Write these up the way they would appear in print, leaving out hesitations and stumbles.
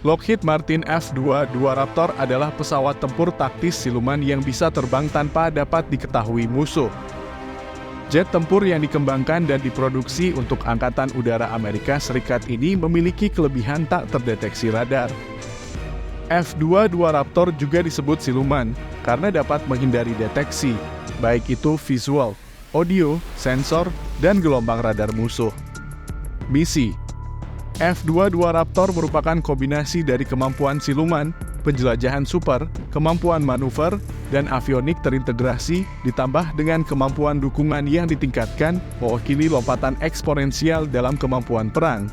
Lockheed Martin F-22 Raptor adalah pesawat tempur taktis siluman yang bisa terbang tanpa dapat diketahui musuh. Jet tempur yang dikembangkan dan diproduksi untuk Angkatan Udara Amerika Serikat ini memiliki kelebihan tak terdeteksi radar. F-22 Raptor juga disebut siluman karena dapat menghindari deteksi, baik itu visual, audio, sensor, dan gelombang radar musuh. Misi F-22 Raptor merupakan kombinasi dari kemampuan siluman, penjelajahan super, kemampuan manuver, dan avionik terintegrasi ditambah dengan kemampuan dukungan yang ditingkatkan mewakili lompatan eksponensial dalam kemampuan perang.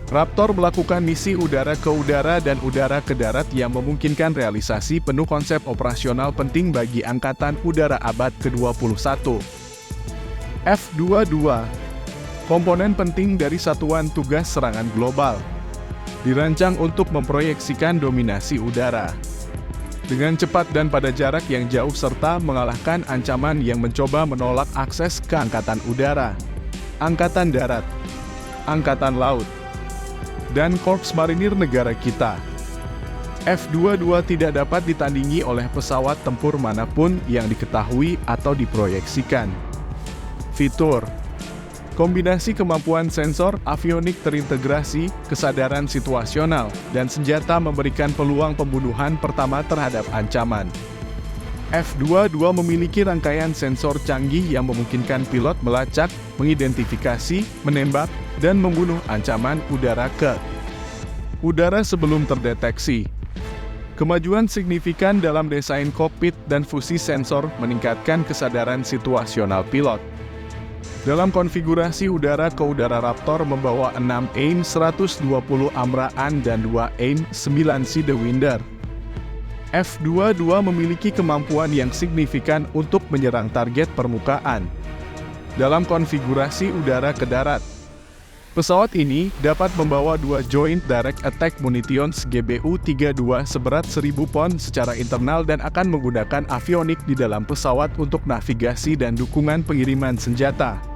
Raptor melakukan misi udara ke udara dan udara ke darat yang memungkinkan realisasi penuh konsep operasional penting bagi Angkatan Udara abad ke-21. F-22 komponen penting dari Satuan Tugas Serangan Global, dirancang untuk memproyeksikan dominasi udara dengan cepat dan pada jarak yang jauh serta mengalahkan ancaman yang mencoba menolak akses ke Angkatan Udara, Angkatan Darat, Angkatan Laut, dan Korps Marinir negara kita. F-22 tidak dapat ditandingi oleh pesawat tempur manapun yang diketahui atau diproyeksikan. Fitur kombinasi kemampuan sensor, avionik terintegrasi, kesadaran situasional, dan senjata memberikan peluang pembunuhan pertama terhadap ancaman. F-22 memiliki rangkaian sensor canggih yang memungkinkan pilot melacak, mengidentifikasi, menembak, dan membunuh ancaman udara ke udara sebelum terdeteksi. Kemajuan signifikan dalam desain kokpit dan fusi sensor meningkatkan kesadaran situasional pilot. Dalam konfigurasi udara ke udara Raptor membawa 6 AIM 120 Amraan dan 2 AIM 9 Sidewinder. F-22 memiliki kemampuan yang signifikan untuk menyerang target permukaan. Dalam konfigurasi udara ke darat, pesawat ini dapat membawa 2 Joint Direct Attack Munitions GBU-32 seberat 1000 pon secara internal dan akan menggunakan avionik di dalam pesawat untuk navigasi dan dukungan pengiriman senjata.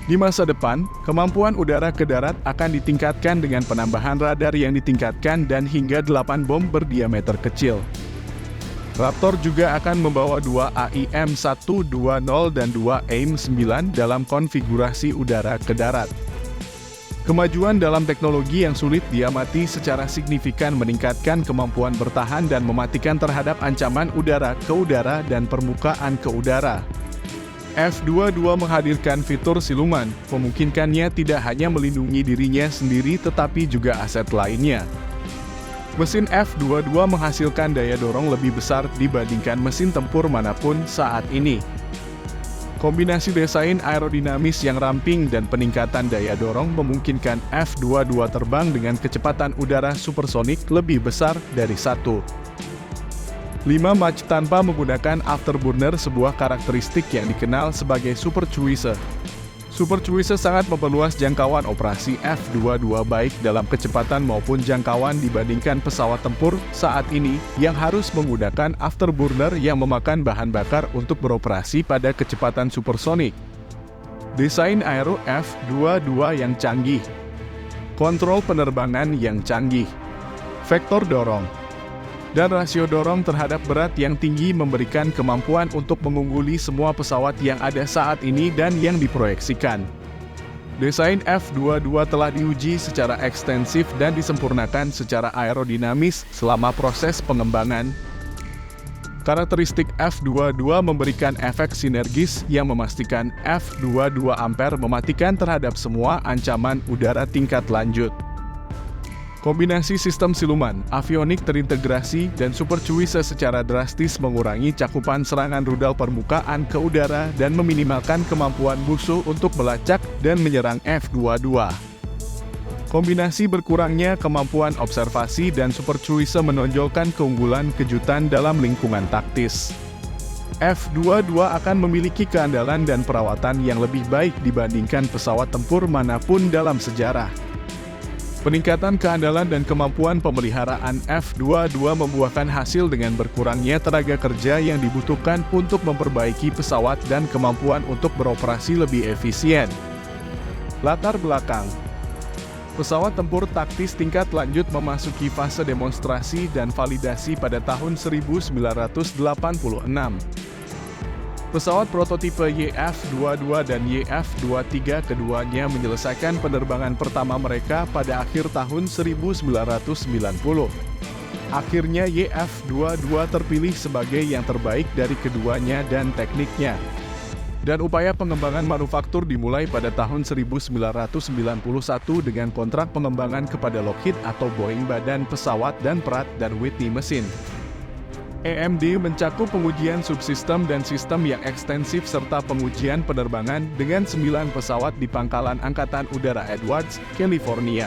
Di masa depan, kemampuan udara ke darat akan ditingkatkan dengan penambahan radar yang ditingkatkan dan hingga 8 bom berdiameter kecil. Raptor juga akan membawa 2 AIM-120 dan 2 AIM-9 dalam konfigurasi udara ke darat. Kemajuan dalam teknologi yang sulit diamati secara signifikan meningkatkan kemampuan bertahan dan mematikan terhadap ancaman udara ke udara dan permukaan ke udara. F-22 menghadirkan fitur siluman, memungkinkannya tidak hanya melindungi dirinya sendiri tetapi juga aset lainnya. Mesin F-22 menghasilkan daya dorong lebih besar dibandingkan mesin tempur manapun saat ini. Kombinasi desain aerodinamis yang ramping dan peningkatan daya dorong memungkinkan F-22 terbang dengan kecepatan udara supersonik lebih besar dari 5 Mach tanpa menggunakan afterburner, sebuah karakteristik yang dikenal sebagai Super Cruiser. Super Cruiser sangat memperluas jangkauan operasi F-22 baik dalam kecepatan maupun jangkauan dibandingkan pesawat tempur saat ini yang harus menggunakan afterburner yang memakan bahan bakar untuk beroperasi pada kecepatan supersonik. Desain aero F-22 yang canggih, kontrol penerbangan yang canggih, vektor dorong, dan rasio dorong terhadap berat yang tinggi memberikan kemampuan untuk mengungguli semua pesawat yang ada saat ini dan yang diproyeksikan. Desain F-22 telah diuji secara ekstensif dan disempurnakan secara aerodinamis selama proses pengembangan. Karakteristik F-22 memberikan efek sinergis yang memastikan F-22 Ampere mematikan terhadap semua ancaman udara tingkat lanjut. Kombinasi sistem siluman, avionik terintegrasi, dan Super Cruiser secara drastis mengurangi cakupan serangan rudal permukaan ke udara dan meminimalkan kemampuan musuh untuk melacak dan menyerang F-22. Kombinasi berkurangnya kemampuan observasi dan Super Cruiser menonjolkan keunggulan kejutan dalam lingkungan taktis. F-22 akan memiliki keandalan dan perawatan yang lebih baik dibandingkan pesawat tempur manapun dalam sejarah. Peningkatan keandalan dan kemampuan pemeliharaan F-22 membuahkan hasil dengan berkurangnya tenaga kerja yang dibutuhkan untuk memperbaiki pesawat dan kemampuan untuk beroperasi lebih efisien. Latar belakang Pesawat tempur taktis tingkat lanjut memasuki fase demonstrasi dan validasi pada tahun 1986. Pesawat prototipe YF-22 dan YF-23 keduanya menyelesaikan penerbangan pertama mereka pada akhir tahun 1990. Akhirnya YF-22 terpilih sebagai yang terbaik dari keduanya dan tekniknya. Dan upaya pengembangan manufaktur dimulai pada tahun 1991 dengan kontrak pengembangan kepada Lockheed atau Boeing Badan Pesawat dan Pratt dan Whitney Mesin. AMD mencakup pengujian subsistem dan sistem yang ekstensif serta pengujian penerbangan dengan 9 pesawat di Pangkalan Angkatan Udara Edwards, California.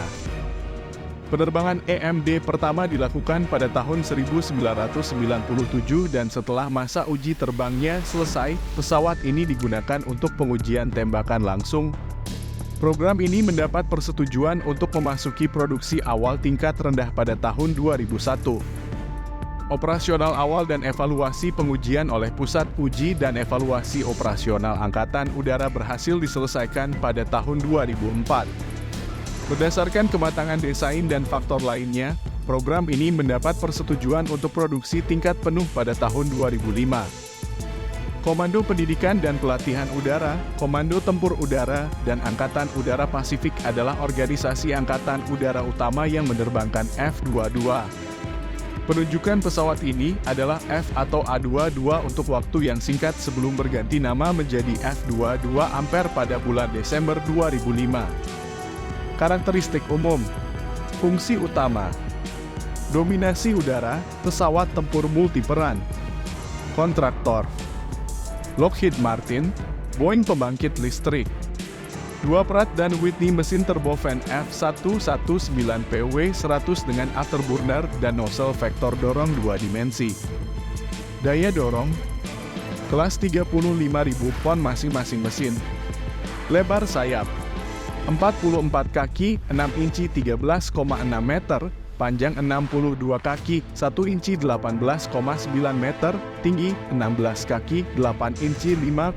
Penerbangan AMD pertama dilakukan pada tahun 1997 dan setelah masa uji terbangnya selesai, pesawat ini digunakan untuk pengujian tembakan langsung. Program ini mendapat persetujuan untuk memasuki produksi awal tingkat rendah pada tahun 2001. Operasional awal dan evaluasi pengujian oleh Pusat Uji dan Evaluasi Operasional Angkatan Udara berhasil diselesaikan pada tahun 2004. Berdasarkan kematangan desain dan faktor lainnya, program ini mendapat persetujuan untuk produksi tingkat penuh pada tahun 2005. Komando Pendidikan dan Pelatihan Udara, Komando Tempur Udara, dan Angkatan Udara Pasifik adalah organisasi angkatan udara utama yang menerbangkan F-22. Penunjukan pesawat ini adalah F atau A-22 untuk waktu yang singkat sebelum berganti nama menjadi F-22 Ampere pada bulan Desember 2005. Karakteristik umum, fungsi utama, dominasi udara, pesawat tempur multiperan. Kontraktor, Lockheed Martin, Boeing pembangkit listrik. 2 Pratt dan Whitney mesin turbofan F119PW100 dengan afterburner dan nozzle vektor dorong 2 dimensi. Daya dorong, kelas 35.000 pon masing-masing mesin. Lebar sayap, 44 kaki, 6 inci 13,6 meter, panjang 62 kaki, 1 inci 18,9 meter, tinggi 16 kaki, 8 inci 5,1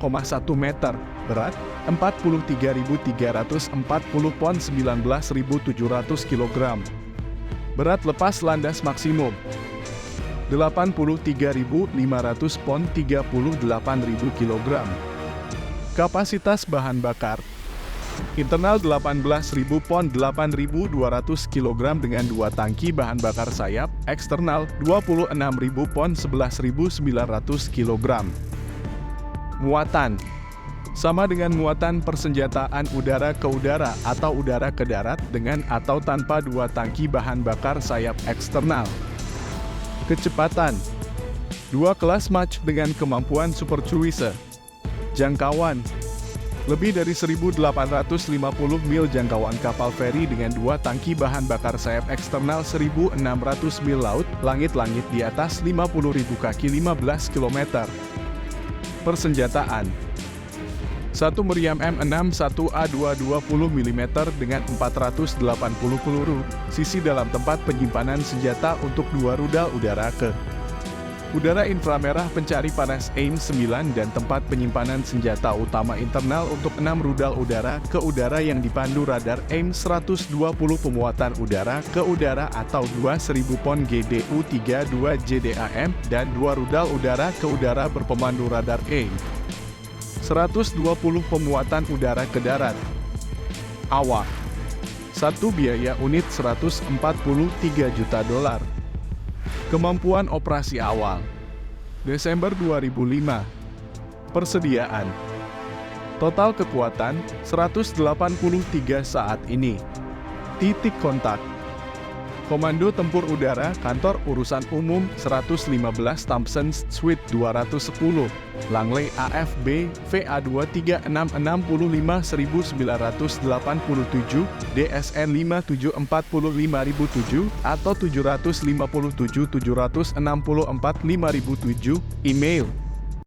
meter, berat 43.340 pon 19.700 kg. Berat lepas landas maksimum 83.500 pon 38.000 kg. Kapasitas bahan bakar internal 18.000 pon 8.200 kg dengan 2 tangki bahan bakar sayap, eksternal 26.000 pon 11.900 kg. Muatan sama dengan muatan persenjataan udara ke udara atau udara ke darat dengan atau tanpa 2 tangki bahan bakar sayap eksternal. Kecepatan 2 kelas Mach dengan kemampuan super cruiser. Jangkauan lebih dari 1.850 mil jangkauan kapal feri dengan 2 tangki bahan bakar sayap eksternal 1.600 mil laut, langit-langit di atas 50.000 kaki 15 km. Persenjataan 1 meriam M6 1A2 20 mm dengan 480 peluru, sisi dalam tempat penyimpanan senjata untuk 2 rudal udara ke udara inframerah pencari panas AIM-9 dan tempat penyimpanan senjata utama internal untuk 6 rudal udara ke udara yang dipandu radar AIM-120 pemuatan udara ke udara atau 2.000 pon GDU-32 JDAM dan 2 rudal udara ke udara berpemandu radar AIM-120 pemuatan udara ke darat. Awak 1 biaya unit $143 juta. Kemampuan operasi awal Desember 2005. Persediaan total kekuatan 183 saat ini. Titik kontak Komando Tempur Udara Kantor Urusan Umum 115 Thompson Suite 210 Langley AFB VA23665 1987 DSN 5745007 atau 757 764 5007. Email